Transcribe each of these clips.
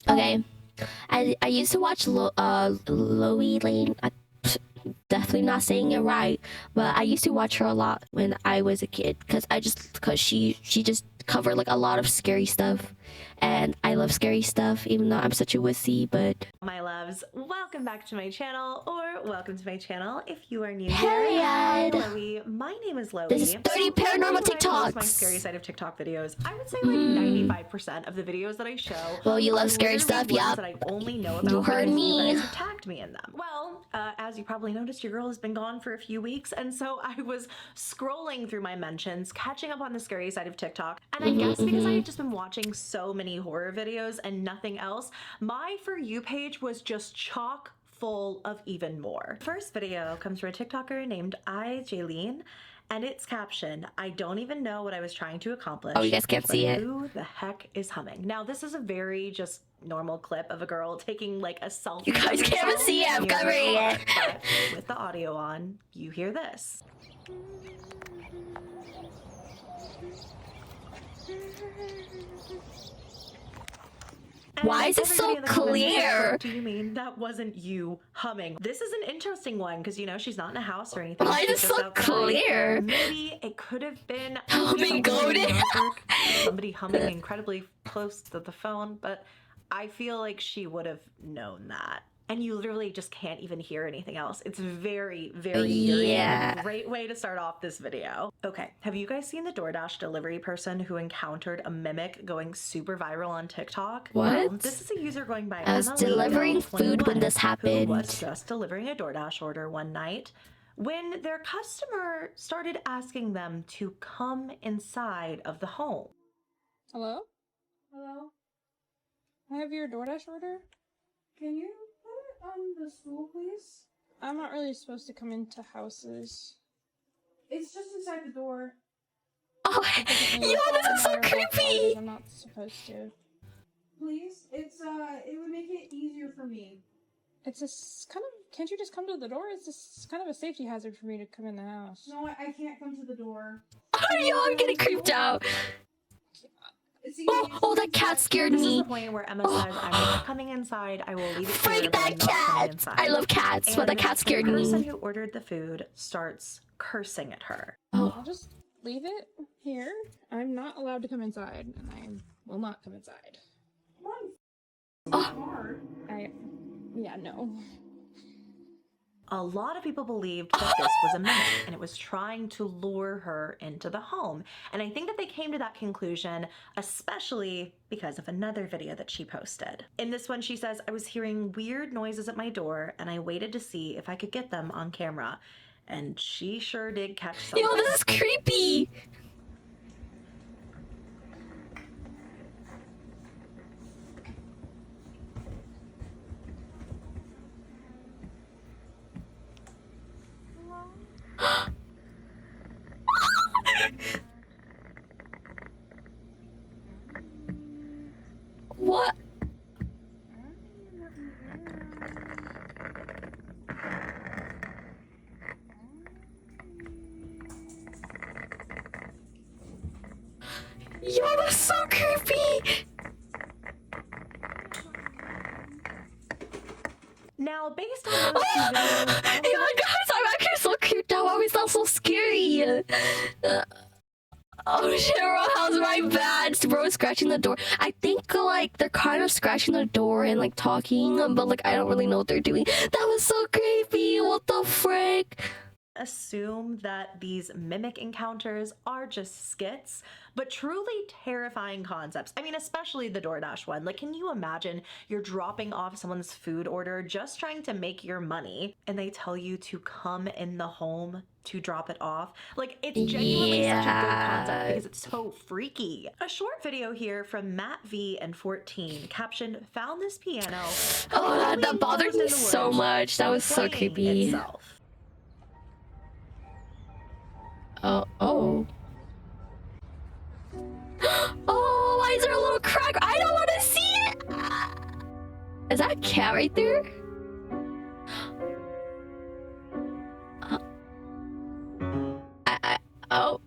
Okay, I used to watch LOEYLANE. Definitely not saying it right, but I used to watch her a lot when I was a kid because she just covered like a lot of scary stuff, and I love scary stuff even though I'm such a wussy. But my loves, welcome back to my channel, or welcome to my channel if you are new Period. Hi, Loey. My name is Loey. This is 30 paranormal TikToks. My scary side of TikTok videos. I would say like 95% of the videos that I show. Well, you love scary stuff, yeah. That I only know about. You heard me. You guys have tagged me in them. Well, as you probably noticed, your girl has been gone for a few weeks, and so I was scrolling through my mentions, catching up on the scary side of TikTok, and I guess because I had just been watching so many horror videos and nothing else, my For You page was just chock full of even more. First video comes from a TikToker named Jaylene, and its caption, "I don't even know what I was trying to accomplish." Oh, you guys can't see it. Who the heck is humming? Now, this is a very just normal clip of a girl taking like a selfie. You guys can't even see it, I'm covering it. But with the audio on, you hear this. Why is it so clear? What do you mean that wasn't you humming? This is an interesting one because, you know, she's not in a house or anything. Why is it so clear? Maybe it could have been humming goaded. Somebody humming incredibly close to the phone, but I feel like she would have known that. And you literally just can't even hear anything else. It's very, very eerie. Great way to start off this video. Okay, have you guys seen the DoorDash delivery person who encountered a mimic going super viral on TikTok? What? Well, this is a user going by I was delivering food when this happened. Who was just delivering a DoorDash order one night when their customer started asking them to come inside of the home. Hello? Hello? I have your DoorDash order. Can you put it on the stool, please? I'm not really supposed to come into houses. It's just inside the door. Oh, yo, this is so creepy! I'm not supposed to. Please? It would make it easier for me. It's just kind of, can't you just come to the door? It's just kind of a safety hazard for me to come in the house. No, I can't come to the door. Oh, yo, I'm getting creeped out. Oh, that cat scared me. This is the point where Emma says, "I'm not coming inside. I will leave it here." Freak that cat! I love cats, but the cat scared me. The person who ordered the food starts cursing at her. Oh, I'll just leave it here. I'm not allowed to come inside, and I will not come inside. Oh. Yeah, no. A lot of people believed that this was a mimic and it was trying to lure her into the home. And I think that they came to that conclusion, especially because of another video that she posted. In this one, she says, "I was hearing weird noises at my door and I waited to see if I could get them on camera." And she sure did catch something. Yo, this is creepy. What? Yo, that's so creepy. Now, based on those two videos, Hey my guys, I'm actually so creeped out. Why was that so scary? Oh shit, bro, how's my bad? Bro, scratching the door. I think like they're kind of scratching the door and like talking, but like I don't really know what they're doing. That was so creepy. What the frick? Assume that these mimic encounters are just skits, but truly terrifying concepts. I mean, especially the DoorDash one. Like, can you imagine you're dropping off someone's food order just trying to make your money and they tell you to come in the home to drop it off? Like, it's genuinely such a good concept because it's so freaky. A short video here from Matt V and 14 captioned, "Found this piano." Oh, that bothered me so much. That was so creepy. Itself. Oh. Oh, why is there a little crack? I don't want to see it. Is that a cat right there? Oh.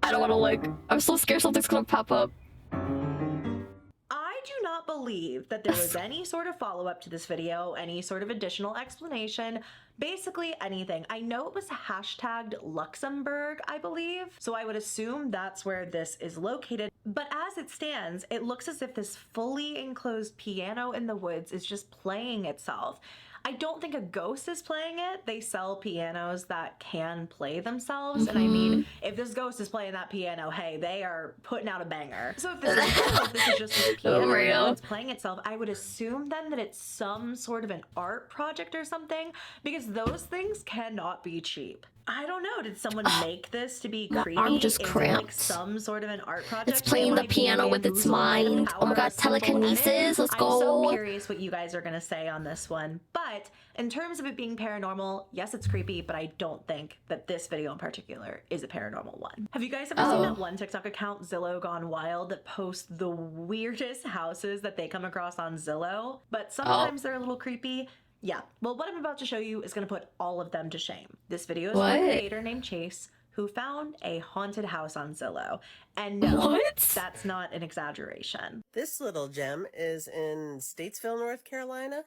I don't want to look. I'm so scared something's gonna pop up. I do not believe believe that there was any sort of follow-up to this video, any sort of additional explanation, basically anything. I know it was hashtagged Luxembourg, I believe, so I would assume that's where this is located. But as it stands, it looks as if this fully enclosed piano in the woods is just playing itself. I don't think a ghost is playing it. They sell pianos that can play themselves. And I mean, if this ghost is playing that piano, hey, they are putting out a banger. So if this is just this piano that's playing itself, I would assume then that it's some sort of an art project or something, because those things cannot be cheap. I don't know. Did someone make this to be creepy? I'm just Is it cramped. like some sort of an art project? It's playing the piano with its mind. Oh my god, telekinesis. Let's go. I'm so curious what you guys are going to say on this one. But in terms of it being paranormal, yes, it's creepy, but I don't think that this video in particular is a paranormal one. Have you guys ever seen that one TikTok account, Zillow Gone Wild, that posts the weirdest houses that they come across on Zillow? But sometimes they're a little creepy. Yeah, well, what I'm about to show you is going to put all of them to shame. This video is from a creator named Chase, who found a haunted house on Zillow. And no, that's not an exaggeration. This little gem is in Statesville, North Carolina.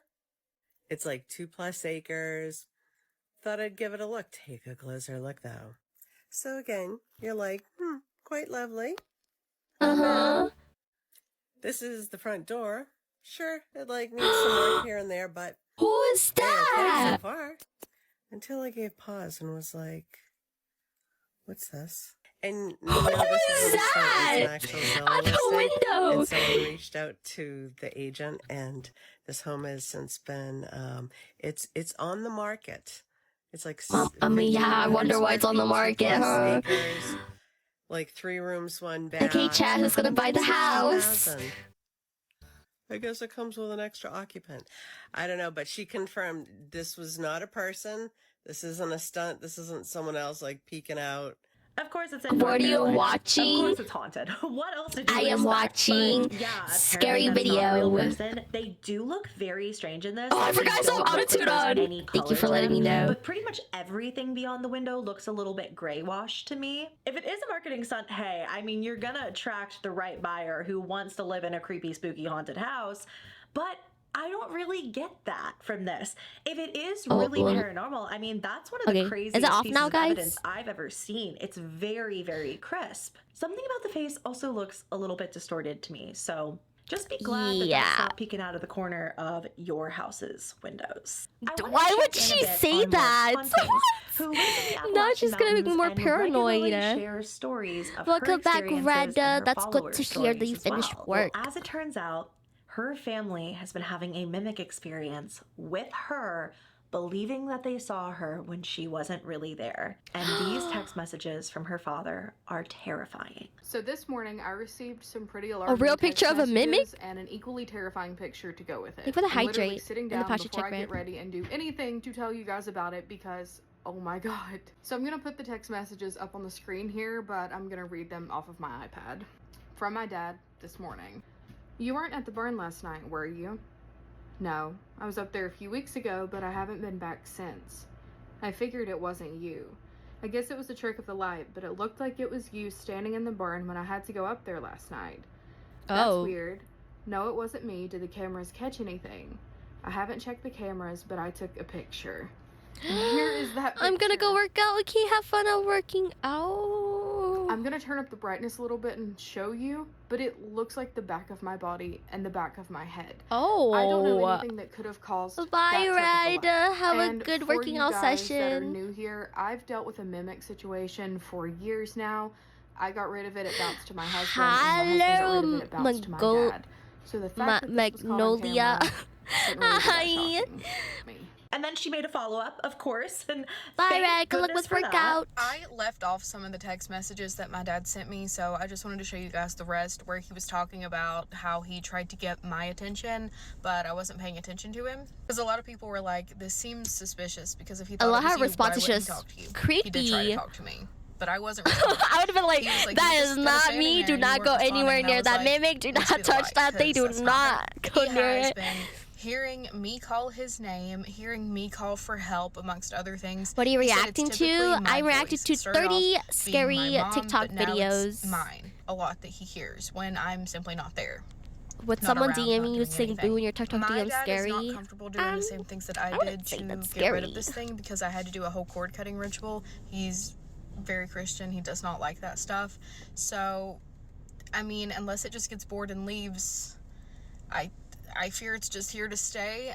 It's like 2+ acres. Thought I'd give it a look. Take a closer look, though. So again, you're like, quite lovely. This is the front door. Sure, it like needs some work here and there, but who is that? so far. Until I gave pause and was like, what's this? And Who is that? On the window. And someone reached out to the agent, and this home has since been it's on the market. It's like I mean, yeah, I wonder why it's on the market, huh? Acres, like 3 rooms, 1 bath. Okay, Chad, who's gonna buy the house? I guess it comes with an extra occupant. I don't know, but she confirmed this was not a person. This isn't a stunt. This isn't someone else like peeking out. Of course it's in What are you watching? Of course it's haunted. What else did you I am expect? watching But yeah, scary apparently that's not a real video. person. They do look very strange in this. Oh, I They forgot some don't look like attitude there's on. any Thank you color for to letting me them, know. But pretty much everything beyond the window looks a little bit gray washed to me. If it is a marketing stunt, hey, I mean, you're gonna attract the right buyer who wants to live in a creepy, spooky, haunted house. But I don't really get that from this. If it is really paranormal, I mean, that's one of the craziest pieces of evidence I've ever seen. It's very, very crisp. Something about the face also looks a little bit distorted to me. So just be glad that that's not peeking out of the corner of your house's windows. Why would she say that? Now she's gonna be more paranoid. Welcome back, Reda. That's good to hear that you finished work. Well, as it turns out, her family has been having a mimic experience with her, believing that they saw her when she wasn't really there. And these text messages from her father are terrifying. So this morning I received some pretty alarming real picture of a mimic and an equally terrifying picture to go with it. Thank you for the I'm literally hydrate sitting and the down posture before check I get rant. ready and do anything to tell you guys about it because oh my god. So I'm gonna put the text messages up on the screen here, but I'm gonna read them off of my iPad. From my dad this morning. You weren't at the barn last night, were you? No, I was up there a few weeks ago, but I haven't been back since. I figured it wasn't you. I guess it was a trick of the light, but it looked like it was you standing in the barn when I had to go up there last night. That's weird. No, it wasn't me. Did the cameras catch anything? I haven't checked the cameras, but I took a picture. And here is that picture. I'm gonna go work out. Okay, have fun at working out. I'm gonna turn up the brightness a little bit and show you, but it looks like the back of my body and the back of my head. Oh. I don't know anything that could have caused Bye, Rida. Have a good for working you out guys session. That are new here, I've dealt with a mimic situation for years now. I got rid of it. It bounced to my husband. And my husband got rid of it. It bounced to my dad. So the fact that this was caught on Magnolia. camera didn't really Hi. shock me. And then she made a follow-up, of course. And Bye, Red. Good luck goodness with for that. workout. I left off some of the text messages that my dad sent me, so I just wanted to show you guys the rest where he was talking about how he tried to get my attention, but I wasn't paying attention to him. Because a lot of people were like, this seems suspicious, because if he thought A lot it was of you, why responses wouldn't just he talk to you? creepy. He did try to talk to me, but I wasn't responding. I would have been like, He was like, that "You is just kinda not standing me. there Do and you not weren't go responding." anywhere And I near was that like, mimic. Do "Must not be the touch light, that thing. 'cause Do that's not go He near has it. been hearing me call his name, hearing me call for help, amongst other things. What are you He said it's reacting typically to? my I'm reacting voice. to It started 30 off being scary my mom, TikTok but now videos. it's mine, a lot that he hears when I'm simply not there. With not someone around, not DMing you doing saying anything. boo in your TikTok My DM dad scary. is not comfortable doing the same things that I did wouldn't say to that's get rid of scary. this thing because I had to do a whole cord cutting ritual. He's very Christian. He does not like that stuff. So, I mean, unless it just gets bored and leaves, I fear it's just here to stay.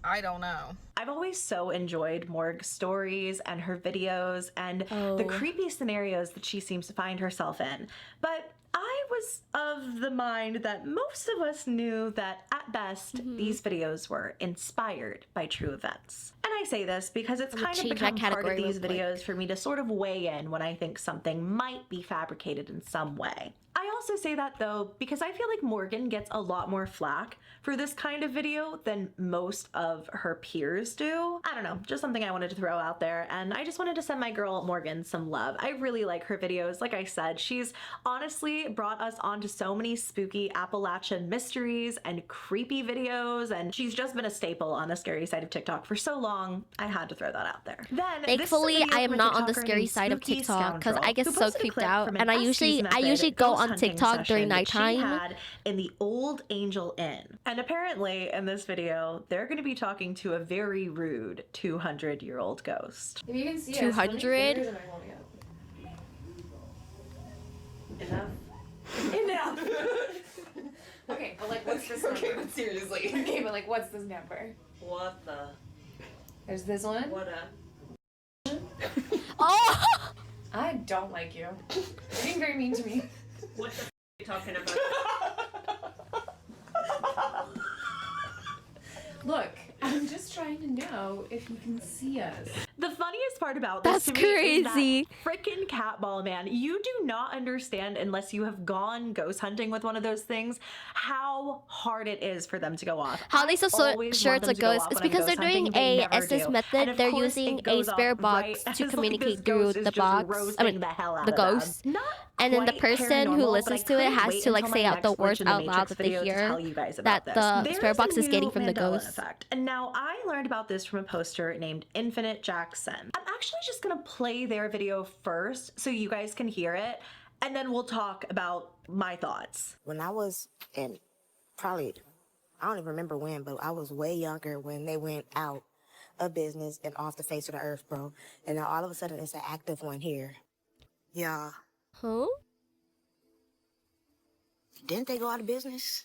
I don't know. I've always so enjoyed Morg's stories and her videos and the creepy scenarios that she seems to find herself in. But I was of the mind that most of us knew that at best these videos were inspired by true events. And I say this because it's kind of become part of these videos for me to sort of weigh in when I think something might be fabricated in some way. I also say that though because I feel like Morgan gets a lot more flack for this kind of video than most of her peers do. I don't know, just something I wanted to throw out there, and I just wanted to send my girl Morgan some love. I really like her videos. Like I said, she's honestly brought us onto so many spooky Appalachian mysteries and creepy videos, and she's just been a staple on the scary side of TikTok for so long. I had to throw that out there. Then, thankfully, I am not on the scary side of TikTok because I get so creeped out, and I usually go on TikTok during nighttime. She had in the Old Angel Inn, and apparently in this video they're going to be talking to a very rude 200-year-old ghost. If you can see 200? Enough. Okay, but like, what's this number? Okay, but seriously. Okay, but like, what's this number? What the? There's this one. What a? Oh! I don't like you. You're being very mean to me. What the f are you talking about? Look, I'm just trying to know if you can see us. The funniest part about this That's to me crazy. is that freaking cat ball, man. You do not understand unless you have gone ghost hunting with one of those things how hard it is for them to go off. How they so always sure want it's a them to go ghost? off It's when I'm because they're ghost hunting. doing They a never SS do. method. And of They're course, using it a goes spirit off box right to as, like, communicate this through ghost is the just box. roasting the hell out The of them. ghost. Not And then the quite person who paranormal, listens but I to it couldn't has wait to like until say my out the next words Glitch in the out loud Matrix that they video to hear tell you guys that about the this. spirit box There's is a getting new from the Mandela ghost. effect. And now I learned about this from a poster named Infinite Jackson. I'm actually just gonna play their video first so you guys can hear it, and then we'll talk about my thoughts. When I was in probably, I don't even remember when, but I was way younger when they went out of business and off the face of the earth, bro. And now all of a sudden it's an active one here. Yeah. Huh? Didn't they go out of business?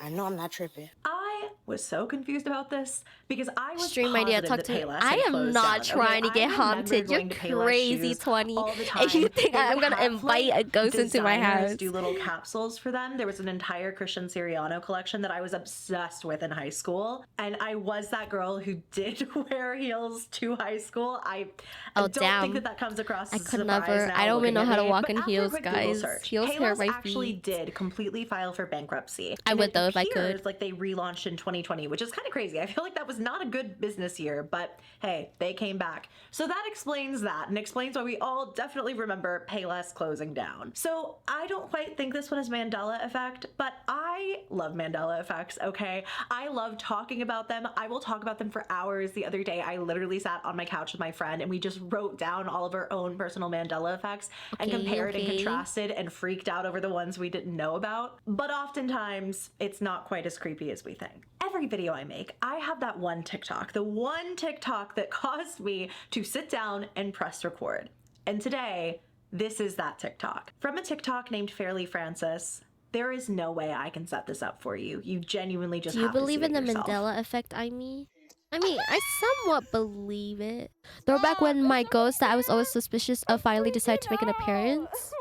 I know I'm not tripping. I was so confused about this because I was Stream idea, positive talk that to. Payless I had am closed not down, trying okay? to get I haunted. remember You're going to Payless crazy, shoes 20. all the And you time. think They I'm would gonna have, invite like, a ghost into my designers house? do little capsules for them. There was an entire Christian Siriano collection that I was obsessed with in high school, and I was that girl who did wear heels to high school. I don't think that comes across I as a could surprise never. now I don't even looking know at how to me, walk but in after a heels, quick Google guys. search, Heels hurt Payless my actually feet. did completely file for bankruptcy. I And would it though if I appears could. like they relaunched in 2020, which is kind of crazy. I feel like that was not a good business year, but hey, they came back. So that explains that and explains why we all definitely remember Payless closing down. So I don't quite think this one is Mandela effect, but I love Mandela effects, okay? I love talking about them. I will talk about them for hours. The other day, I literally sat on my couch with my friend and we just wrote down all of our own personal Mandela effects and compared and contrasted and freaked out over the ones we didn't know about. But oftentimes, it's not quite as creepy as we think. Every video I make, I have that one TikTok, the one TikTok that caused me to sit down and press record. And today, this is that TikTok. From a TikTok named Fairly Francis, there is no way I can set this up for you. You genuinely just Do you have to believe see in it the yourself. Mandela effect, I mean, I somewhat believe it. Throwback when my ghost that I was always suspicious of finally decided to make an appearance.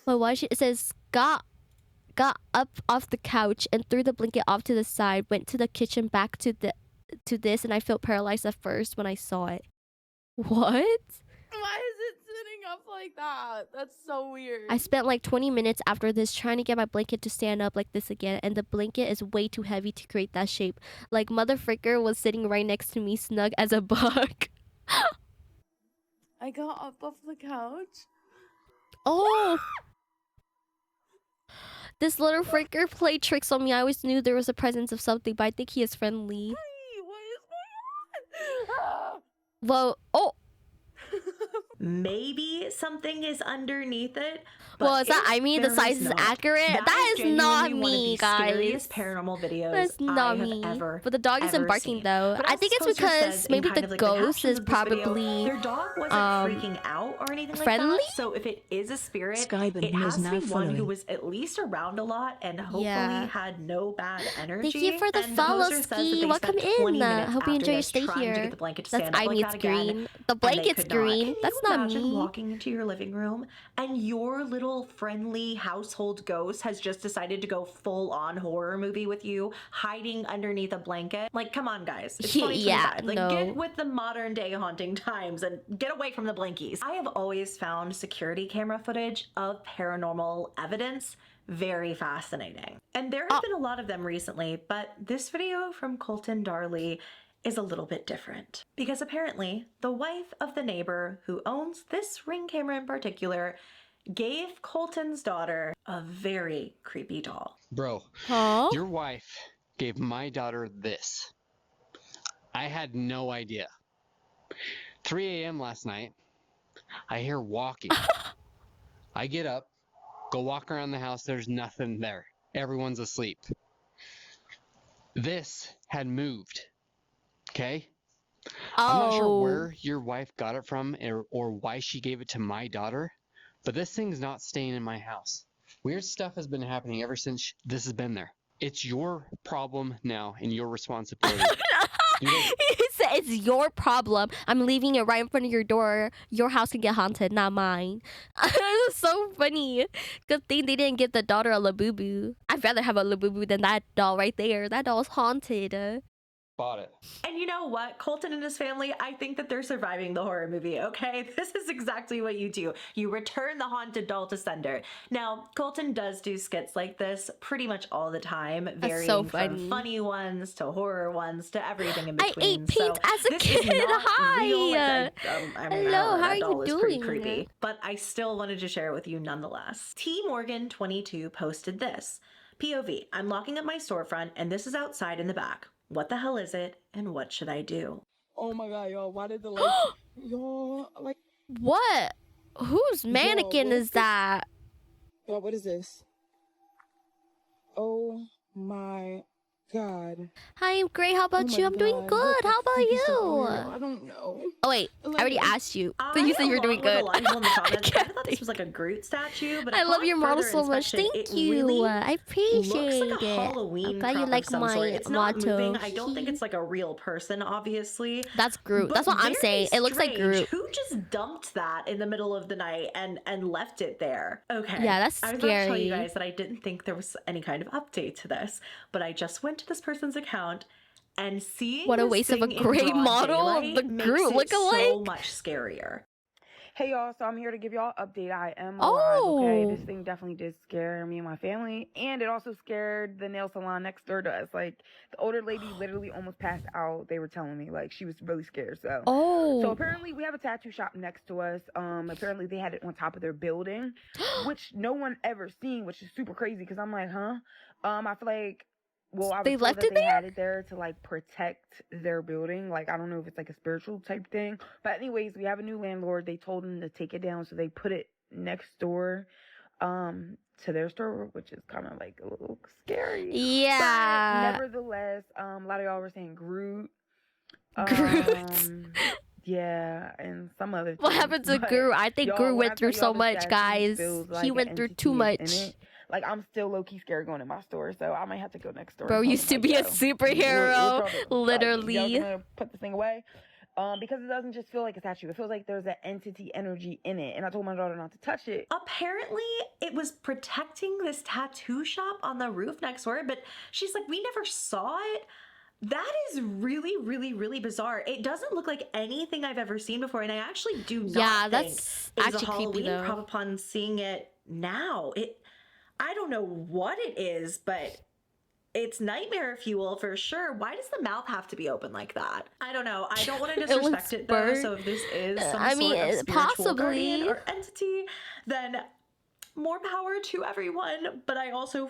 But why it says got up off the couch and threw the blanket off to the side, went to the kitchen back to this, and I felt paralyzed at first when I saw it. What? Why is it sitting up like that? That's so weird. I spent like 20 minutes after this trying to get my blanket to stand up like this again, and the blanket is way too heavy to create that shape. Like Mother Fricker was sitting right next to me, snug as a bug. I got up off the couch. Oh! This little Fricker played tricks on me. I always knew there was a presence of something, but I think he is friendly. Hey, what is going on? Well, oh! maybe something is underneath it. Well, is that, if I mean, the there size is not, accurate? That is not genuinely one of me, the guys. scariest paranormal videos That's not I have me. ever, But the dog isn't ever barking seen. though. But I as think this it's poster because says in maybe kind the of like ghost captions is of this video, probably their dog wasn't freaking out or anything friendly? like that. So if it is a spirit, it has to be one who was at least around a lot and hopefully had no bad energy. Thank you for the And follow, poster says that Ski. they Welcome spent 20 in. minutes Hope you after enjoy your this stay trying to here. get the blanket to That's stand up I like meets that again, green. The and they blanket's could not. green. Can That's you not imagine me. walking into your living room and your little friendly household ghost has just decided to go full on horror movie with you, hiding underneath a blanket? Like, come on, guys. It's 2025. Like, get with the modern day haunting times and get away from the blankies. I have always found security camera footage of paranormal evidence very fascinating. And there have been a lot of them recently, but this video from Colton Darley is a little bit different. Because apparently, the wife of the neighbor who owns this Ring camera in particular gave Colton's daughter a very creepy doll. Bro, your wife gave my daughter this. I had no idea. 3 a.m. last night, I hear walking. I get up, go walk around the house, there's nothing there. Everyone's asleep. This had moved. Okay? I'm not sure where your wife got it from or why she gave it to my daughter, but this thing's not staying in my house. Weird stuff has been happening ever since this has been there. It's your problem now and your responsibility. He said it's your problem. I'm leaving it right in front of your door. Your house can get haunted, not mine. It's so funny. Good thing they didn't give the daughter a Labubu. I'd rather have a Labubu than that doll right there. That doll's haunted. Bought it. And you know what? Colton and his family, I think that they're surviving the horror movie, okay? This is exactly what you do. You return the haunted doll to sender. Now, Colton does do skits like this pretty much all the time, varying from funny ones to horror ones to everything in between. I ate pink as a kid. Hi. Hello, how are you doing? Creepy, but I still wanted to share it with you nonetheless. T Morgan 22 posted this. POV, I'm locking up my storefront and this is outside in the back. What the hell is it, and what should I do? Oh my god, y'all, why did the lights... y'all, like... What? Whose mannequin is that? Y'all, what is this? Oh my god. Hi, I'm great. How about you? I'm doing good. How about you? I don't know. Oh wait, I already asked you, but you said you're doing good. I thought this was like a Groot statue, but I love your model so much. Thank you. I appreciate looks like a it. Halloween I'm glad you like my it's not motto. moving. I don't think it's like a real person, obviously. That's Groot. That's what I'm saying. It looks like Groot. Who just dumped that in the middle of the night and left it there? Okay. Yeah, that's I was about to tell you scary. guys that I didn't think there was any kind of update to this, but I just went to this person's account and seeing What a this waste of a thing in great broad model of daylight the makes Groot it so lookalike. much scarier. Hey y'all, so I'm here to give y'all an update. I am alive, okay? Oh. This thing definitely did scare me and my family, and it also scared the nail salon next door to us. Like, the older lady literally almost passed out. They were telling me, like, she was really scared, so. Oh. So apparently we have a tattoo shop next to us. Apparently they had it on top of their building, which no one ever seen, which is super crazy, because I'm like, huh? I feel like, well, I was They told left that it they there? had it there to like protect their building. Like, I don't know if it's like a spiritual type thing. But anyways, we have a new landlord. They told them to take it down, so they put it next door to their store, which is kind of like a little scary. Yeah. But nevertheless, a lot of y'all were saying Groot. Groot. Yeah, and some other What things. happened to But Groot? I think y'all, Groot when I went through tell y'all so this much, statue guys. feels like He an went through too entity is much. in it. Like, I'm still low-key scared going to my store, so I might have to go next door. Bro and tell used to them, be a like, yo, superhero, what y'all doing? Like, literally. y'all gonna put this thing away? Because it doesn't just feel like a statue. It feels like there's an entity energy in it. And I told my daughter not to touch it. Apparently, it was protecting this tattoo shop on the roof next door, but she's like, we never saw it. That is really, really, really bizarre. It doesn't look like anything I've ever seen before, and I actually do not think that's it is actually a creepy, Halloween though. prop upon seeing it now. I don't know what it is, but it's nightmare fuel for sure. Why does the mouth have to be open like that? I don't know. I don't want to disrespect it, though. burnt. So if this is some I mean, sort of spiritual guardian possibly. or entity, then more power to everyone. But I also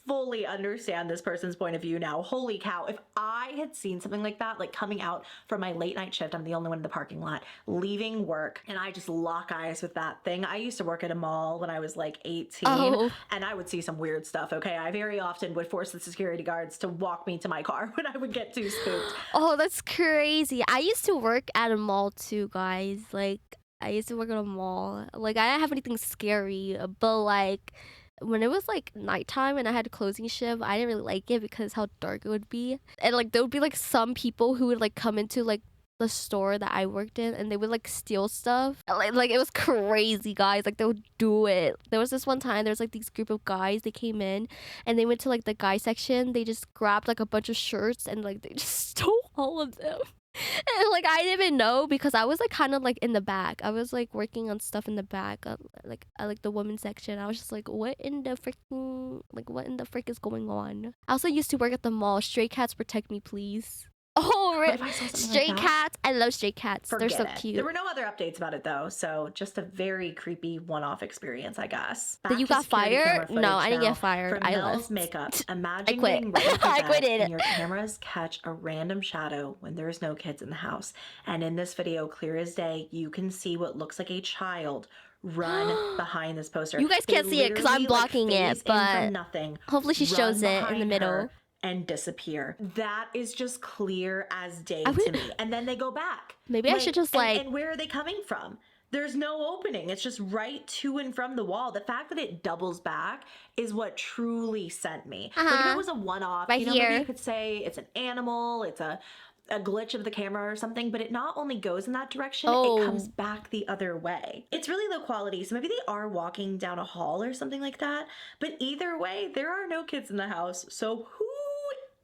fully understand this person's point of view now. Holy cow. If I had seen something like that, like coming out from my late night shift, I'm the only one in the parking lot, leaving work, and I just lock eyes with that thing. I used to work at a mall when I was like 18, and I would see some weird stuff, okay? I very often would force the security guards to walk me to my car when I would get too spooked. Oh, that's crazy. I used to work at a mall too, guys. Like, I used to work at a mall. Like, I didn't have anything scary, but like, when it was like nighttime and I had a closing shift, I didn't really like it because how dark it would be. And like, there would be like some people who would like come into like the store that I worked in and they would like steal stuff. Like it was crazy, guys. Like, they would do it. There was this one time, there was like these group of guys, they came in and they went to like the guy section. They just grabbed like a bunch of shirts and like they just stole all of them. And like, I didn't even know because I was like kind of like in the back. I was like working on stuff in the back, like I like the women's section. I was just like, what in the frick is going on? I also used to work at the mall. Stray cats protect me, please. Oh, stray cats. I love stray cats. They're so cute. There were no other updates about it though, so just a very creepy one-off experience, I guess. Did you got fired? No, I didn't get fired. I left. Makeup. Imagine I quit. being ready for I bed quit it. and your cameras catch a random shadow when there's no kids in the house. And in this video, clear as day, you can see what looks like a child run behind this poster. You guys can't see it because I'm blocking it, but nothing, hopefully she shows it in the middle. And disappear. That is just clear as day to me. And then they go back. Maybe I should just like... And where are they coming from? There's no opening. It's just right to and from the wall. The fact that it doubles back is what truly sent me. Like, if it was a one-off, right here. maybe you could say it's an animal, it's a glitch of the camera or something, but it not only goes in that direction, it comes back the other way. It's really low quality, so maybe they are walking down a hall or something like that, but either way, there are no kids in the house, so who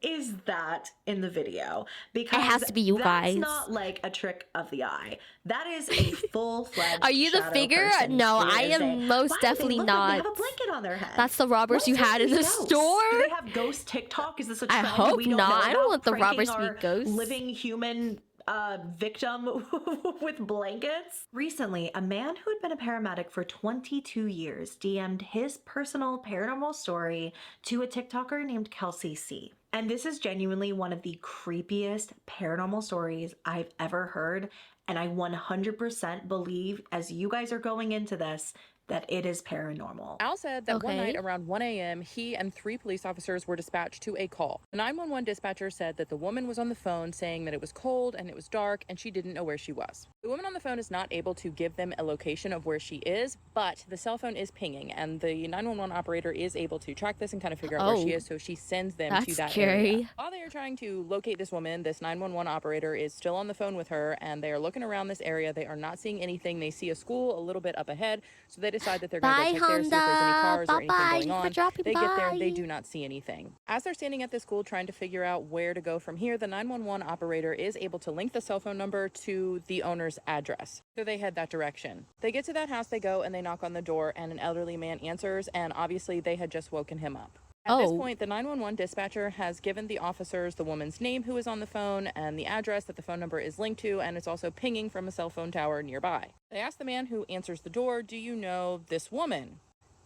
is that in the video? Because it has to be you guys. That's not like a trick of the eye. That is a full-fledged Are you the figure? No, I am most definitely not. They have a blanket on their head. That's the robbers you had in the store. Do they have ghost TikTok? Is this a trend? I hope we don't not. Know I don't want the robbers to be ghosts. Living human victim with blankets. Recently, a man who had been a paramedic for 22 years DM'd his personal paranormal story to a TikToker named Kelsey C. And this is genuinely one of the creepiest paranormal stories I've ever heard. And I 100% believe, as you guys are going into this, that it is paranormal. Al said that one night around 1 a.m., he and 3 police officers were dispatched to a call. The 911 dispatcher said that the woman was on the phone saying that it was cold and it was dark and she didn't know where she was. The woman on the phone is not able to give them a location of where she is, but the cell phone is pinging and the 911 operator is able to track this and kind of figure out where she is, so she sends them to that area. While they are trying to locate this woman, this 911 operator is still on the phone with her and they are looking around this area. They are not seeing anything. They see a school a little bit up ahead, so they decide that they're going to go check there, see if there's any cars or anything going on. They get there, they do not see anything. As they're standing at the school trying to figure out where to go from here, the 911 operator is able to link the cell phone number to the owner's address. So they head that direction. They get to that house, they go and they knock on the door and an elderly man answers, and obviously they had just woken him up. At this point, the 911 dispatcher has given the officers the woman's name who is on the phone and the address that the phone number is linked to, and it's also pinging from a cell phone tower nearby. They ask the man who answers the door, "Do you know this woman?"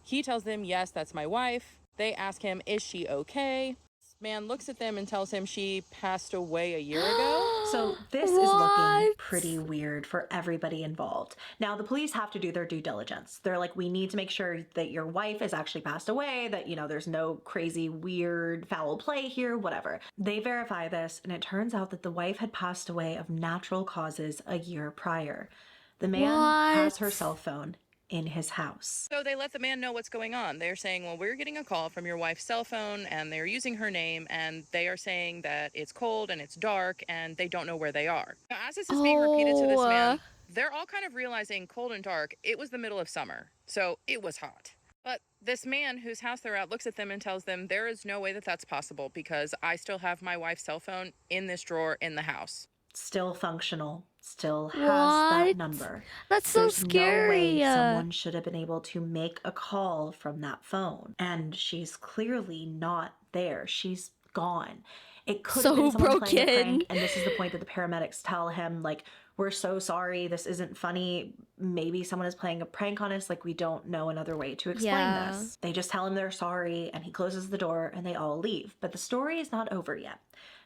He tells them, "Yes, that's my wife." They ask him, "Is she okay?" Man looks at them and tells him she passed away a year ago. So this is looking pretty weird for everybody involved. Now, the police have to do their due diligence. They're like, we need to make sure that your wife has actually passed away, that, you know, there's no crazy, weird, foul play here, whatever. They verify this, and it turns out that the wife had passed away of natural causes a year prior. The man has her cell phone in his house. So they let the man know what's going on. They're saying, well, we're getting a call from your wife's cell phone and they're using her name and they are saying that it's cold and it's dark and they don't know where they are. Now, as this is being repeated to this man, they're all kind of realizing cold and dark, it was the middle of summer, so it was hot. But this man whose house they're at looks at them and tells them there is no way that that's possible because I still have my wife's cell phone in this drawer in the house. Still functional, still has that number. That's so scary. No way someone should have been able to make a call from that phone. And she's clearly not there. She's gone. It could have been someone playing a prank, and this is the point that the paramedics tell him, like, "We're so sorry. This isn't funny. Maybe someone is playing a prank on us. Like, we don't know another way to explain this." They just tell him they're sorry, and he closes the door, and they all leave. But the story is not over yet.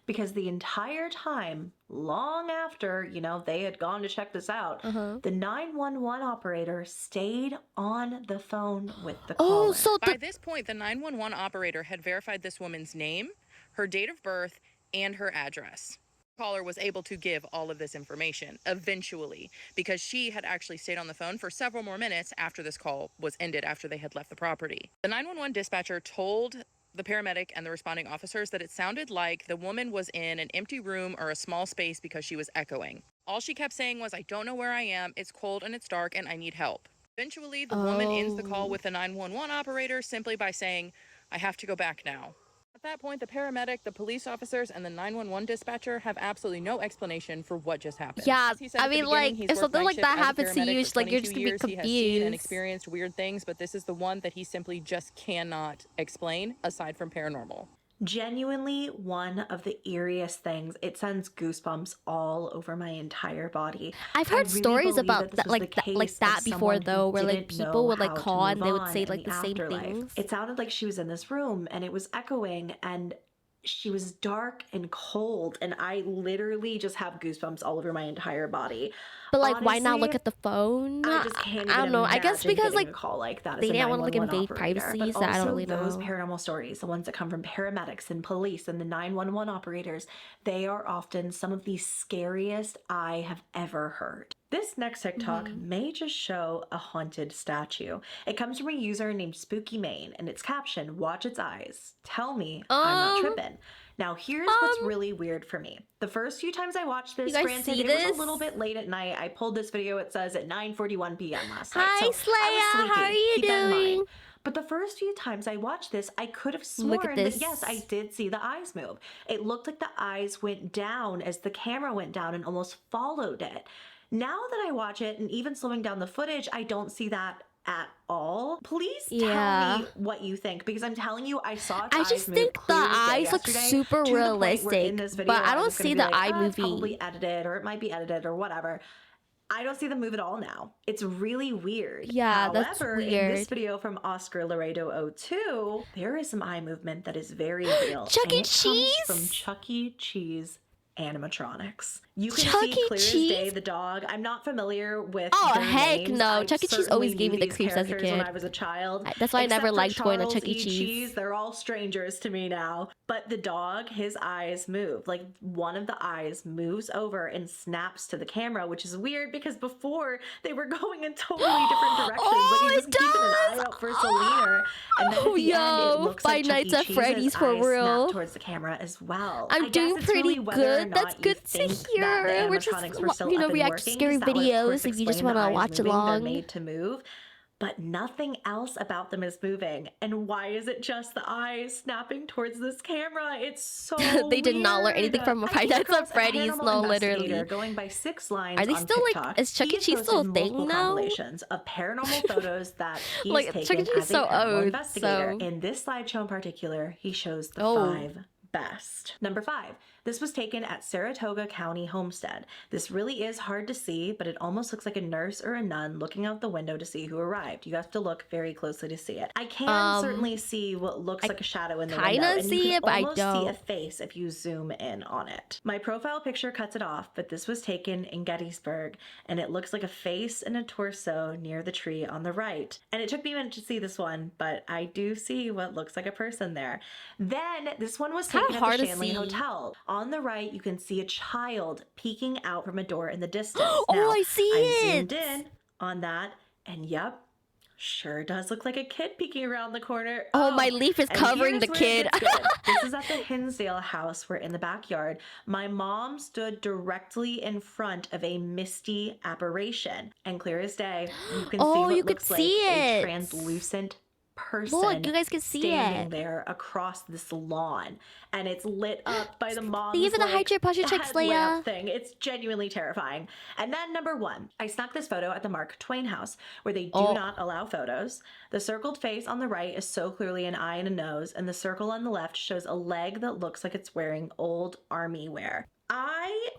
Because the entire time, long after, you know, they had gone to check this out, the 911 operator stayed on the phone with the caller. By this point, the 911 operator had verified this woman's name, her date of birth, and her address. The caller was able to give all of this information eventually because she had actually stayed on the phone for several more minutes after this call was ended, after they had left the property. The 911 dispatcher told the paramedic and the responding officers that it sounded like the woman was in an empty room or a small space because she was echoing. All she kept saying was, "I don't know where I am, it's cold and it's dark and I need help." Eventually, the woman ends the call with the 911 operator simply by saying, "I have to go back now." At that point, the paramedic, the police officers, and the 911 dispatcher have absolutely no explanation for what just happened. Yeah, He said I at the mean, beginning, like, he's if worked something night like shift that as a happens to paramedic you, for it's like you're 22 just gonna be years. He has seen and confused. experienced weird things, but this is the one that he simply just cannot explain aside from paranormal. Genuinely one of the eeriest things. It sends goosebumps all over my entire body. I've I heard really stories believe about this that, was like the like case that of before, someone though, who where like didn't people know would like how to call and move they would on say in like the same afterlife. things. It sounded like she was in this room and it was echoing and she was dark and cold, and I literally just have goosebumps all over my entire body. But like, why not Honestly, look at the phone? I just can't even I don't know. I guess imagine because getting like a call like that they as a didn't want to like 911 invade operator. privacy, But so I don't also really those know. paranormal stories, the ones that come from paramedics and police and the 911 operators, they are often some of the scariest I have ever heard. This next TikTok may just show a haunted statue. It comes from a user named Spooky Main, and it's captioned, "Watch its eyes. Tell me I'm not tripping." Now, here's what's really weird for me. The first few times I watched this, guys granted, see it was this? a little bit late at night. I pulled this video, it says at 9:41 p.m. last night. Hi, So I was Slaya. How are sleepy. you Keep that in doing? mind. But the first few times I watched this, I could have Look at sworn that, this. yes, I did see the eyes move. It looked like the eyes went down as the camera went down and almost followed it. Now that I watch it, and even slowing down the footage, I don't see that at all. Please tell me what you think, because I'm telling you, I saw its I eyes just move think the clear as day eyes look yesterday, super to the point where in realistic, this video, but I don't was gonna see be the like, eye "Oh, it's moving." probably edited, or it might be edited, or whatever. I don't see them move at all now. It's really weird. Yeah, that's However, in weird. this video from Oscar Laredo 02, there is some eye movement that is very real. Chuck and E. it comes Cheese? from Chuck E. Cheese animatronics. You can Chuck see E. clear as Cheese? day the dog. I'm not familiar with Oh, their heck names. no. I Chuck E. Cheese certainly always gave me knew the these creeps as a characters when kid. I was a child. That's why I never Except for liked going to Charles Chuck E. E. Cheese. They're all strangers to me now. But the dog, his eyes move. Like, one of the eyes moves over and snaps to the camera, which is weird because before they were going in totally different directions. Oh, like, he was it keeping an eye does! out for Selena. And then at Oh, the end, it yo, looks Five like Chuck Nights E. at Cheese's Freddy's for eyes real. snap towards the camera as well. I'm I guess doing it's pretty really whether or good. not That's you good to think that the hear. We're just, animatronics were still you know, up and react to working, scary 'cause that would, of course, videos if you just explain want the to eyes watch moving. They're along. made to move, but nothing else about them is moving. And why is it just the eyes snapping towards this camera? It's so They did not learn anything weird. from I Five came Nights at across a Freddy's, paranormal no, investigator literally. going by 6 lines Are they on still TikTok. like, is Chuck E. He Cheese posted still a multiple thing now? compilations of paranormal photos that he's Like, Chuck E. taken Cheese as is a so paranormal old, investigator. so- In this slideshow in particular, he shows the Oh. 5 best. Number 5. This was taken at Saratoga County Homestead. This really is hard to see, but it almost looks like a nurse or a nun looking out the window to see who arrived. You have to look very closely to see it. I can certainly see what looks like a shadow in the window, and see you it, can but I almost see a don't. face if you zoom in on it. My profile picture cuts it off, but this was taken in Gettysburg, and it looks like a face and a torso near the tree on the right. And it took me a minute to see this one, but I do see what looks like a person there. Then this one was Kinda taken at hard the to Shanley see. Hotel. On the right, you can see a child peeking out from a door in the distance. Oh, Now, I see I zoomed it. in on that, and yep, sure does look like a kid peeking around the corner. Oh, my leaf is and covering here's the where it kid. gets good. This is at the Hinsdale house. We're in the backyard. My mom stood directly in front of a misty apparition, and clear as day, you can see Oh, what you could looks like see a it. translucent person Look, you guys can see standing it. there across this lawn, and it's lit up by the mom's Even the like, hydrate posture checks, headlamp Leia. thing. It's genuinely terrifying. And then number 1, I snuck this photo at the Mark Twain house, where they do not allow photos. The circled face on the right is so clearly an eye and a nose, and the circle on the left shows a leg that looks like it's wearing old army wear. I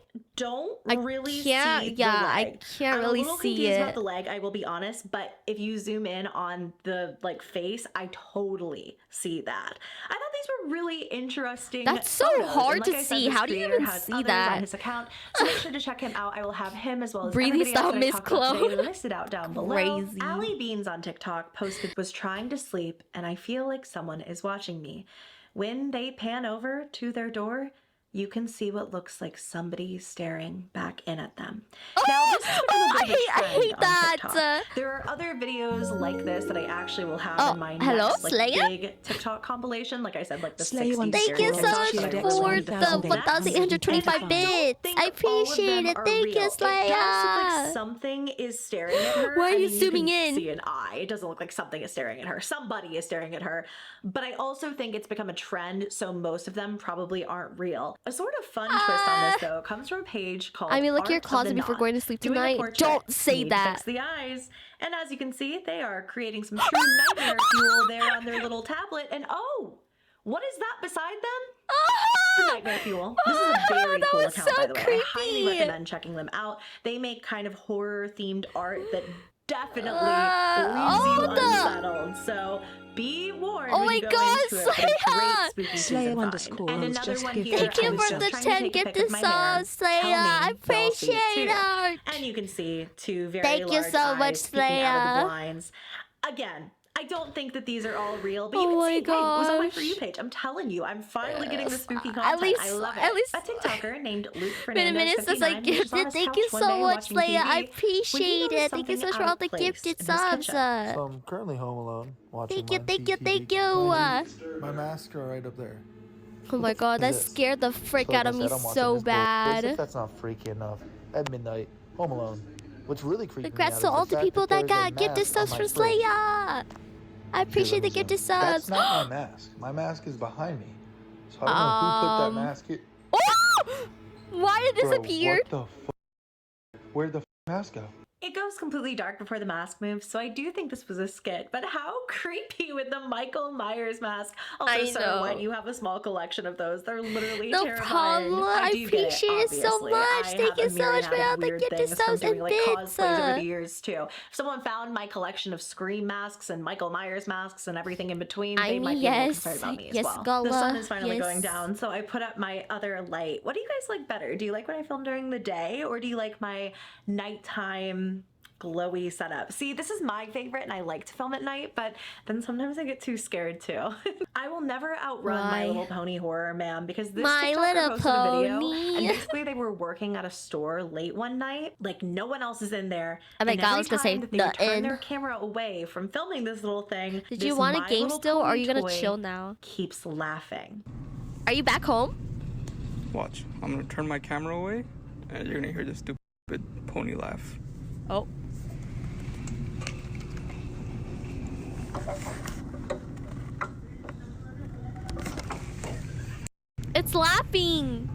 don't really can't- see yeah, the I leg. can't I'm really a little see confused it. about the leg, I will be honest, but if you zoom in on the like face, I totally see that. I thought these were really interesting. That's so photos. hard And like to I said, see. this How do you creator even has see others that? on his account, so make sure to check him out. I will have him as well as Breathing everybody else style that I Miss talk about today Chloe. listed out down below. Crazy. Allie Beans on TikTok posted, was trying to sleep and I feel like someone is watching me. When they pan over to their door, you can see what looks like somebody staring back in at them. Now, this has become a bit of a I trend hate on that. TikTok. There are other videos like this that I actually will have Oh, in my hello, next like Slayer? big TikTok compilation. Like I said, like the Slayer 60 wants Thank you scary so TikToks much that I for really the filmed next. 1,825 And I don't bits. think I all of appreciate them it. are Thank real. you, It does look like Slayer. something is staring at her. Why are I you mean, zooming can in? See an eye. It doesn't look like something is staring at her. Somebody is staring at her. But I also think it's become a trend, so most of them probably aren't real. A sort of fun twist on this though comes from a page called I mean, look at your Art of the closet before Knot. going to sleep Doing a tonight. portrait, Don't say need to that. fix the eyes. And as you can see, they are creating some true nightmare fuel there on their little tablet. And oh, what is that beside them? The Nightmare Fuel. This is a very that cool was account, so by the way. I highly creepy. recommend checking them out. They make kind of horror-themed art that definitely leaves you unsettled. So be warned Oh when my you go God, into it. But a Slayer! great spooky season find. And another one here. Thank you I was for the just trying to 10 take a pic gifted of my hair. subs, Slayer. Tell me I y'all see appreciate it. it. And you can see two very Thank you large so much, eyes peeking out of the Slayer. blinds. Again, I don't think that these are all real, but Oh you can my see, hey, it was on my gosh. For You page. I'm telling you, I'm finally getting the spooky content. At least, I love it. at least. A TikToker named Luke Been a minute Fernandez since I 59 was just on gifted. his Thank you couch one so day much, watching Slayer. I TV when he appreciate noticed it. Thank you something so much for out all of the place gifted in his subs. kitchen. So I'm currently home alone watching Thank you, my thank you, VTUBER. thank you. My masks are right up there. Oh my god, that This. scared the frick So like out of I me said, I'm watching so this bull. As if bad. that's not freaky enough. At midnight, home alone. What's really creepy Congrats me to out all is the fact people that there's a got gifted mask on subs my from fridge. Slayer. I appreciate the Here, gifted That's subs. not my mask. My mask is behind me. So I don't know who put that mask here. Oh! Why did it Bro, disappear? what the fuck? Where'd the mask go? It goes completely dark before the mask moves, so I do think this was a skit. But how creepy with the Michael Myers mask. Also, I Sarah know. White, you have a small collection of those. They're literally No terrifying. problem. I do get appreciate it so obviously. much. I Thank have you a so much for myriad all of the weird gifted things from subs doing and like bits. cosplays over the years too. If someone found my collection of Scream masks and Michael Myers masks and everything in between, I they mean, might be a little yes. concerned about me Yes, as well. Gala. The sun is finally Yes. going down, so I put up my other light. What do you guys like better? Do you like when I film during the day, or do you like my nighttime glowy setup? See, this is my favorite and I like to film at night, but then sometimes I get too scared too. I will never outrun My Why? Little Pony horror, man, because this My TikToker Little posted a video Pony. and basically they were working at a store late one night, like no one else is in there. Oh my and God, I every was gonna say time that they would turn nothing. their camera away from filming this little thing, Did this you want a My game Little still, or are Pony you gonna toy chill now? keeps laughing. Are you back home? Watch. I'm gonna turn my camera away, and you're gonna hear this stupid pony laugh. Oh. It's laughing.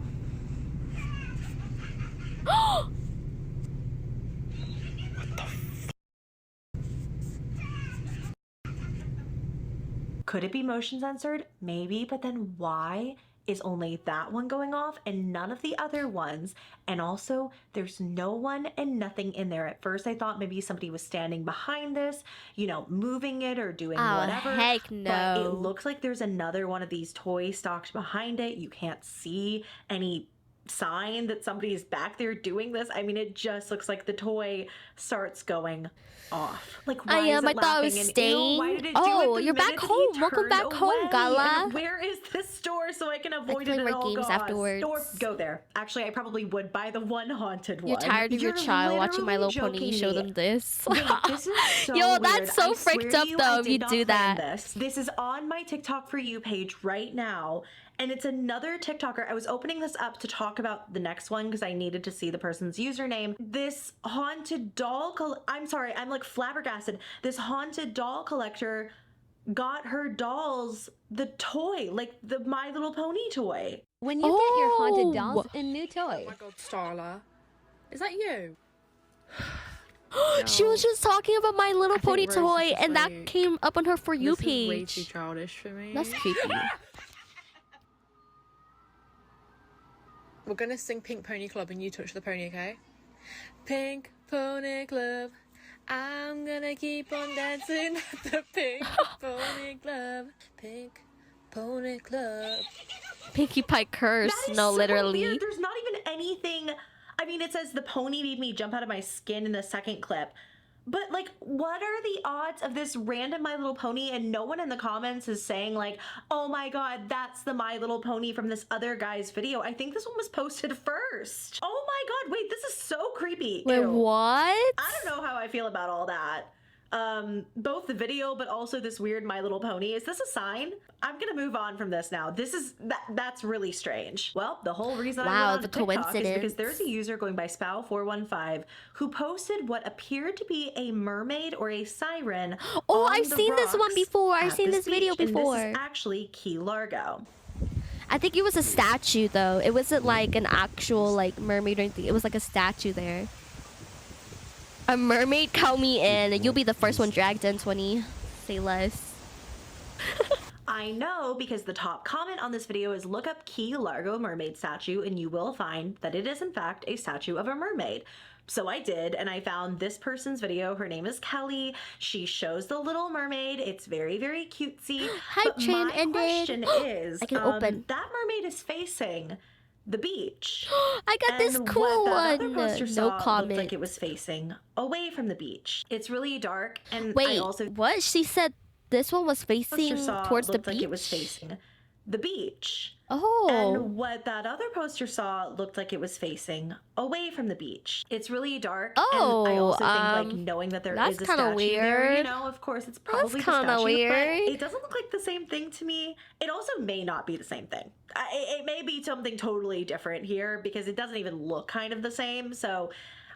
Could it be motion censored? Maybe, but then why is only that one going off and none of the other ones? And also, there's no one and nothing in there. At first, I thought maybe somebody was standing behind this, you know, moving it or doing Oh, whatever. heck But no. it looks like there's another one of these toys stocked behind it. You can't see any sign that somebody is back there doing this. I mean, it just looks like the toy starts going off. Like, why is it I thought it was laughing? And, staying. ew, why did it Oh, do it the you're back minute that home. he Welcome turned back home, away? Gala. And where is this store so I can avoid play it at more all games costs? afterwards. Or go there. Actually, I probably would buy the one haunted one. You're tired of your You're child watching My Little literally Pony. You joking show me. them this. Wait, this is so Yo, weird. that's so I swear fricked to up you, though I if did you not do plan that. This is on my TikTok For You page right now. And it's another TikToker. I was opening this up to talk about the next one because I needed to see the person's username. This haunted doll, I'm sorry, I'm like flabbergasted. This haunted doll collector got her dolls the toy, like the My Little Pony toy. When you get your haunted Oh. dolls a new toy. Oh my god, Starla. Is that you? She was just talking about My Little I think Pony Rose toy, is and that like, came up on her For You This is way page. too childish for me. That's creepy. We're gonna sing Pink Pony Club and you touch the pony, okay? Pink Pony Club, I'm gonna keep on dancing at the Pink Pony Club. Pink Pony Club. Pinkie Pie curse. That is No, so literally. weird. There's not even anything. I mean, it says the pony made me jump out of my skin in the second clip. But, like, what are the odds of this random My Little Pony and no one in the comments is saying, like, oh my god, that's the My Little Pony from this other guy's video. I think this one was posted first. Oh my god, wait, this is so creepy. Wait, Ew. what? I don't know how I feel about all that. Both the video, but also this weird My Little Pony. Is this a sign? I'm gonna move on from this now. This is, that's really strange. Well, the whole reason I Wow, went on the to TikTok is because coincidence. there's a user going by Spow415 who posted what appeared to be a mermaid or a siren. Oh, on I've the seen this one rocks before. I've at seen this video beach, and before. this is actually Key Largo. I think it was a statue though. It wasn't like an actual like mermaid or anything. It was like a statue there. A mermaid, count me in. You'll be the first one dragged in, 20. Say less. I know, because the top comment on this video is look up Key Largo mermaid statue and you will find that it is in fact a statue of a mermaid. So I did, and I found this person's video. Her name is Kelly. She shows the Little Mermaid. It's very, very cutesy. Hi, but train my ended. question is, I can open. that mermaid is facing the beach. I got this And cool what that one. other poster No saw comment. looked like it was facing away from the beach. It's really dark, and I Wait, also what? She said this one was facing poster saw towards the looked beach? like it was facing the beach. Oh. And what that other poster saw looked like it was facing away from the beach. It's really dark. Oh, and I also think, like, knowing that there that's is a kinda statue there, you weird. know, of course, it's probably the kinda statue, weird. but it doesn't look like the same thing to me. It also may not be the same thing. It may be something totally different here because it doesn't even look kind of the same. So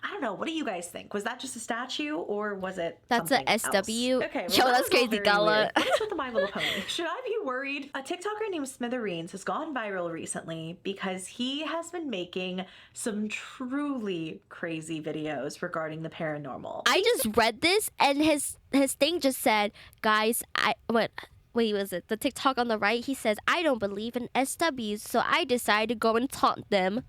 I don't know. What do you guys think? Was that just a statue or was it That's a something else? SW. Okay, well, Yo, that that's was all crazy, very Gala. weird. What is with the My Little Pony? Should I be worried? A TikToker named Smithereens has gone viral recently because he has been making some truly crazy videos regarding the paranormal. I just read this and his thing just said, guys, wait, was it the TikTok on the right? He says, I don't believe in SWs, so I decided to go and taunt them.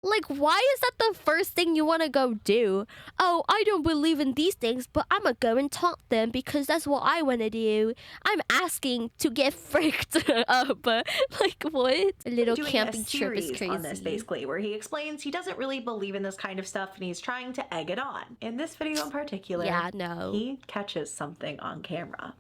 Like, why is that the first thing you want to go do? Oh, I don't believe in these things, but I'm gonna go and taunt them because that's what I want to do. I'm asking to get fricked up. Like, what? A little Doing camping a trip is series crazy. on this, basically, where he explains he doesn't really believe in this kind of stuff and he's trying to egg it on. In this video in particular, Yeah, no. he catches something on camera.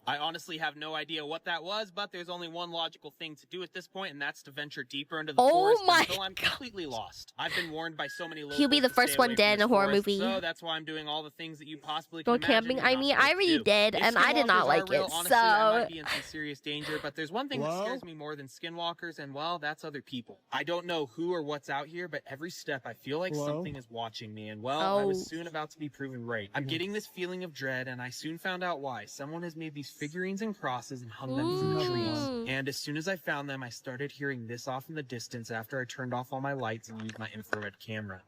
I honestly have no idea what that was, but there's only one logical thing to do at this point, and that's to venture deeper into the forest until I'm completely lost. I've been warned by so many locals He'll be the to first stay one away dead from in a this horror forest, movie. So that's why I'm doing all the things that you possibly Go can imagine camping. you're I not mean, I supposed to already do. did, If and I did not skinwalkers like are real, it. honestly, I might So be in some serious danger, but there's one thing that scares me more than skinwalkers, and well, that's other people. I don't know who or what's out here, but every step I feel like something is watching me, and well, I was soon about to be proven right. I'm getting this feeling of dread, and I soon found out why. Someone has made these figurines and crosses and hung them from the trees. And as soon as I found them, I started hearing this off in the distance after I turned off all my lights and used my infrared camera.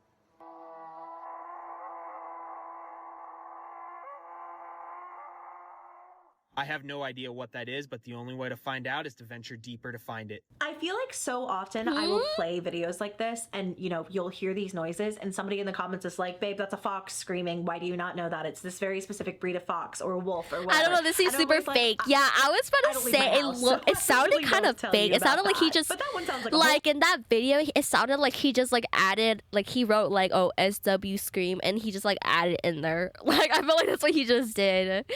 I have no idea what that is, but the only way to find out is to venture deeper to find it. I feel like so often I will play videos like this and, you know, you'll hear these noises and somebody in the comments is like, babe, that's a fox screaming. Why do you not know that? It's this very specific breed of fox or wolf or whatever. I don't know. This seems super fake. Yeah, I was about to say it sounded kind of fake. It sounded like he just But that one sounds like in that video. It sounded like he just like added like he wrote like SW scream and he just like added in there. Like I feel like that's what he just did.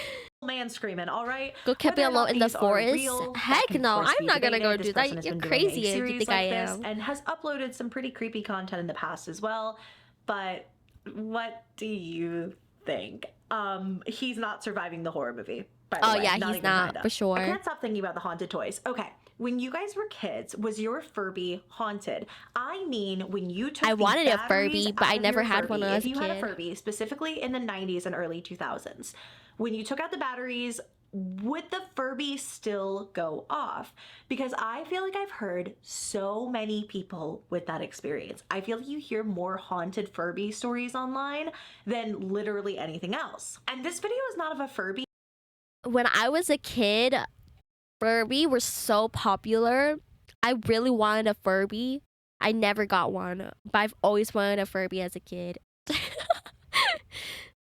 Man screaming, all right? Go camping Whether or alone not in the these are forest? real, that Heck can, of no, course, I'm be not gonna debated. go This do person that. has You're been doing a crazy if you series think like I this am. and has uploaded some pretty creepy content in the past as well. But what do you think? He's not surviving the horror movie. By the Oh way. yeah, Not he's even not kinda. for sure. I can't stop thinking about the haunted toys. Okay, when you guys were kids, was your Furby haunted? I mean, when you took I the wanted a batteries Furby, but out I of never your had one when I was Furby, a if you had a kid. Furby, specifically in the 90s and early 2000s, when you took out the batteries, would the Furby still go off? Because I feel like I've heard so many people with that experience. I feel like you hear more haunted Furby stories online than literally anything else. And this video is not of a Furby. when I was a kid, Furby were so popular. I really wanted a Furby. I never got one, but I've always wanted a Furby as a kid.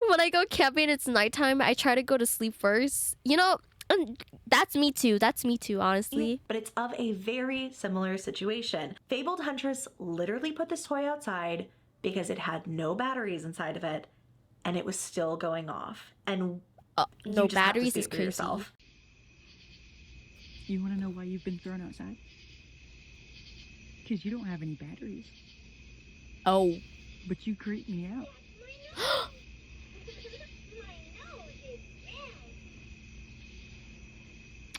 When I go camping, it's nighttime. I try to go to sleep first. You know, that's me too. That's me too, honestly. But it's of a very similar situation. Fabled Huntress literally put this toy outside because it had no batteries inside of it, and it was still going off. And no batteries is crazy. Yourself. You want to know why you've been thrown outside? Because you don't have any batteries. Oh. But you creep me out.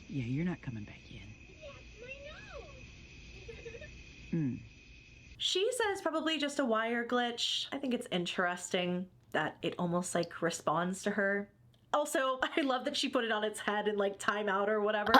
Yeah, you're not coming back in. She says probably just a wire glitch. I think it's interesting that it almost like responds to her. Also, I love that she put it on its head in like timeout or whatever.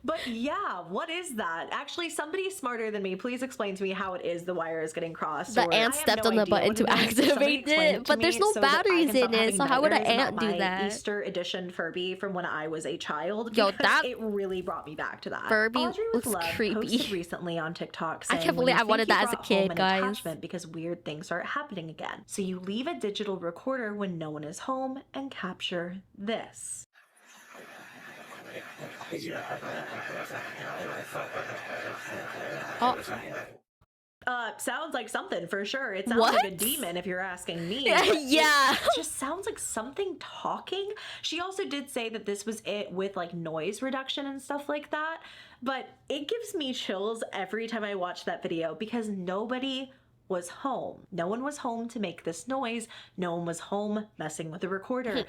But yeah, what is that? Actually, somebody smarter than me, please explain to me how it is the wire is getting crossed. The ant stepped on the button to activate it, but there's no batteries in it, so how would an ant do that? Easter edition Furby from when I was a child. Yo, that it really brought me back to that. Furby Audrey looks Love creepy. Posted recently on TikTok saying, I can't believe I wanted that as a kid, guys. Attachment because weird things start happening again. So you leave a digital recorder when no one is home and capture this. Sounds like something for sure. It sounds like a demon if you're asking me. Yeah. It just sounds like something talking. She also did say that this was it with like noise reduction and stuff like that. But it gives me chills every time I watch that video because nobody was home. No one was home to make this noise. No one was home messing with the recorder.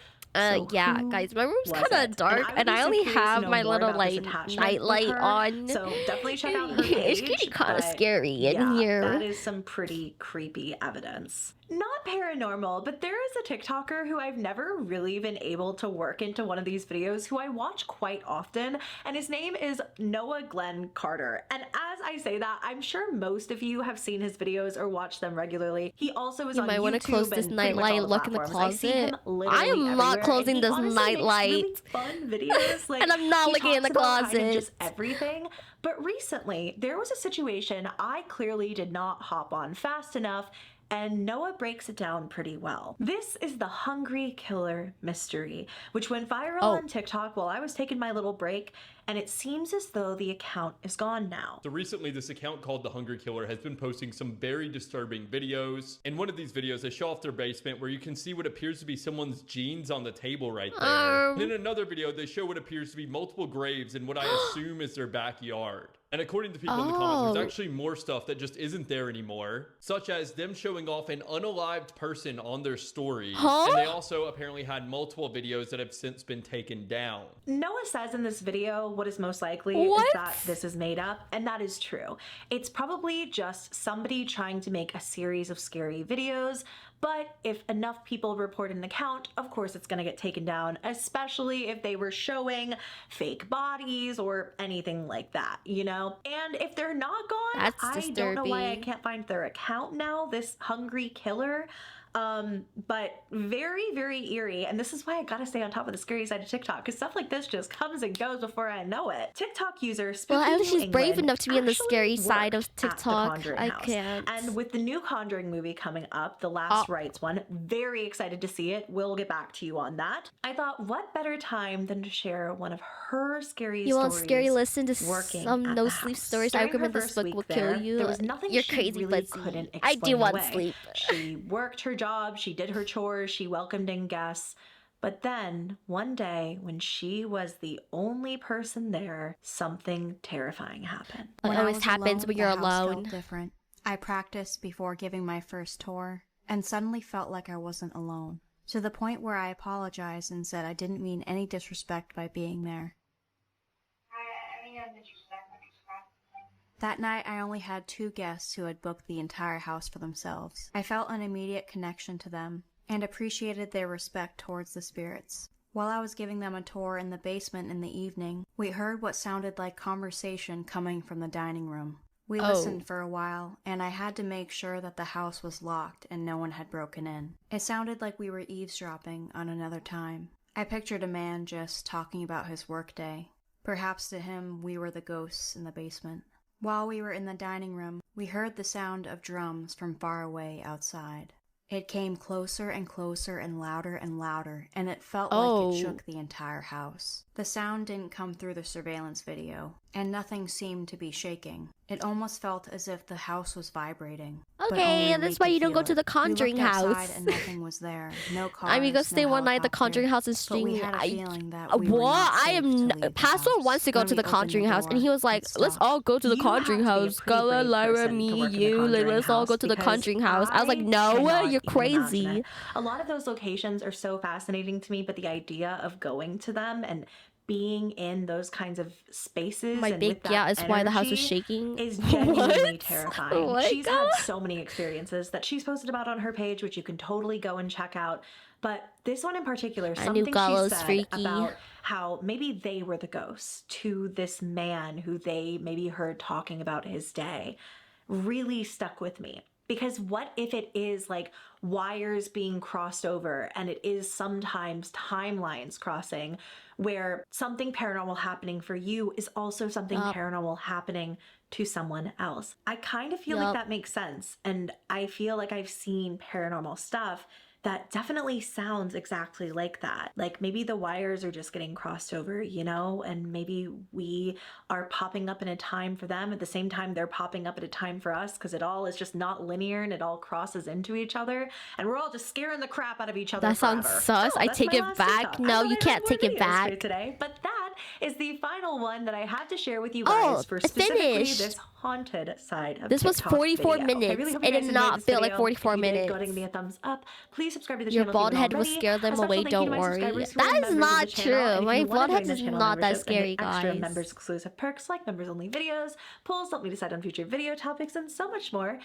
Yeah, guys, my room's kind of dark, and I only have my little like night light on. So definitely check out her page. It's getting kind of scary in here. That is some pretty creepy evidence. Not paranormal, but there is a TikToker who I've never really been able to work into one of these videos who I watch quite often, and his name is Noah Glenn Carter. And as I say that, I'm sure most of you have seen his videos or watched them regularly. He also is on YouTube. You might want to close this nightlight and look in the closet. I am not closing this nightlight. Really fun videos, like, and I'm not looking in the closet. Kind of just everything. But recently, there was a situation I clearly did not hop on fast enough, and Noah breaks it down pretty well. This is the Hungry Killer mystery, which went viral on TikTok while I was taking my little break, and it seems as though the account is gone now. So recently, this account called The Hungry Killer has been posting some very disturbing videos. In one of these videos, they show off their basement where you can see what appears to be someone's jeans on the table right there. And in another video, they show what appears to be multiple graves in what I assume is their backyard. And according to people in the comments, there's actually more stuff that just isn't there anymore, such as them showing off an unalived person on their story. And they also apparently had multiple videos that have since been taken down. Noah says in this video what is most likely is that this is made up, and that is true. It's probably just somebody trying to make a series of scary videos, but if enough people report an account, of course it's going to get taken down, especially if they were showing fake bodies or anything like that, you know? And if they're not gone, I don't know why I can't find their account now, this Hungry Killer. But very, very eerie. And this is why I gotta stay on top of the scary side of TikTok, because stuff like this just comes and goes before I know it. TikTok user Well, at least she's brave enough to be on the scary side of TikTok. I can't. And with the new Conjuring movie coming up, the Last Rites one, very excited to see it. We'll get back to you on that. I thought, what better time than to share one of her scary stories. You want scary listen to some no sleep stories? I recommend this book will kill you. There was nothing You're she crazy, really but couldn't explain I do want away. sleep. She worked her job, she did her chores, she welcomed in guests. But then, one day, when she was the only person there, something terrifying happened. It always happens when you're the house alone. Felt different. I practiced before giving my first tour, and suddenly felt like I wasn't alone. To the point where I apologized and said I didn't mean any disrespect by being there. That night, I only had 2 guests who had booked the entire house for themselves. I felt an immediate connection to them, and appreciated their respect towards the spirits. While I was giving them a tour in the basement in the evening, we heard what sounded like conversation coming from the dining room. We listened for a while, and I had to make sure that the house was locked and no one had broken in. It sounded like we were eavesdropping on another time. I pictured a man just talking about his workday. Perhaps to him, we were the ghosts in the basement. While we were in the dining room, we heard the sound of drums from far away outside. It came closer and closer and louder, and it felt like it shook the entire house. The sound didn't come through the surveillance video, and nothing seemed to be shaking. It almost felt as if the house was vibrating. Okay, and that's why you don't go to the Conjuring house. And nothing was there. No cars. I'm gonna stay no one night at the helicopter. Conjuring house and But stream. we had a feeling that we were What? not I safe am. to leave the Pastor house. wants to go When to we the opened Conjuring the house, and he door, was like, it "Let's all go to the You have Conjuring to be a house. pretty Go, brave Lyra, person to me, work in the you. Like, Conjuring let's all go house to the because Conjuring house." I was like, I "No, cannot you're even crazy." imagine it. A lot of those locations are so fascinating to me, but the idea of going to them and being in those kinds of spaces My and big with that yeah is why the house is energy shaking. is genuinely What? terrifying. Oh my She's God. had so many experiences that she's posted about on her page, which you can totally go and check out. But this one in particular, I knew something Gallo's she said freaky. about how maybe they were the ghosts to this man who they maybe heard talking about his day really stuck with me. Because what if it is like wires being crossed over and it is sometimes timelines crossing where something paranormal happening for you is also something paranormal happening to someone else? I kind of feel like that makes sense. And I feel like I've seen paranormal stuff that definitely sounds exactly like that. Like maybe the wires are just getting crossed over, you know, and maybe we are popping up in a time for them at the same time they're popping up at a time for us, because it all is just not linear and it all crosses into each other and we're all just scaring the crap out of each other. That sounds forever. sus. Oh, I that's take my it last back. TikTok. No, I thought you I had can't more take it videos back. for today, but that is the final one that I had to share with you Oh, guys for it's specifically finished. this haunted side of This was TikTok 44 video. minutes. I really hope It you guys did enjoyed not this feel like video. 44 If you did, minutes. go ahead and give me a thumbs up. Please subscribe to the Your channel bald if you head haven't will already. scare them A special away, thank you to don't my worry. subscribers who That are is members of not the channel. true. And if My you wanna bald head join the is channel not that membership and scary, get extra guys. members exclusive perks like members only videos, polls help me decide on future video topics, and so much more.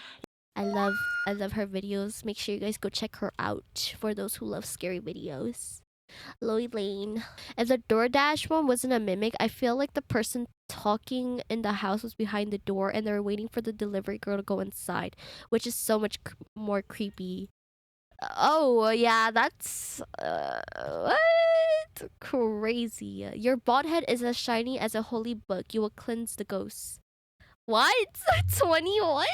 I love her videos. Make sure you guys go check her out for those who love scary videos. LOEYLANE. If the DoorDash one wasn't a mimic, I feel like the person talking in the house was behind the door and they were waiting for the delivery girl to go inside, which is so much more creepy. Oh, yeah, that's what? Crazy. Your bald head is as shiny as a holy book. You will cleanse the ghosts. What? 21?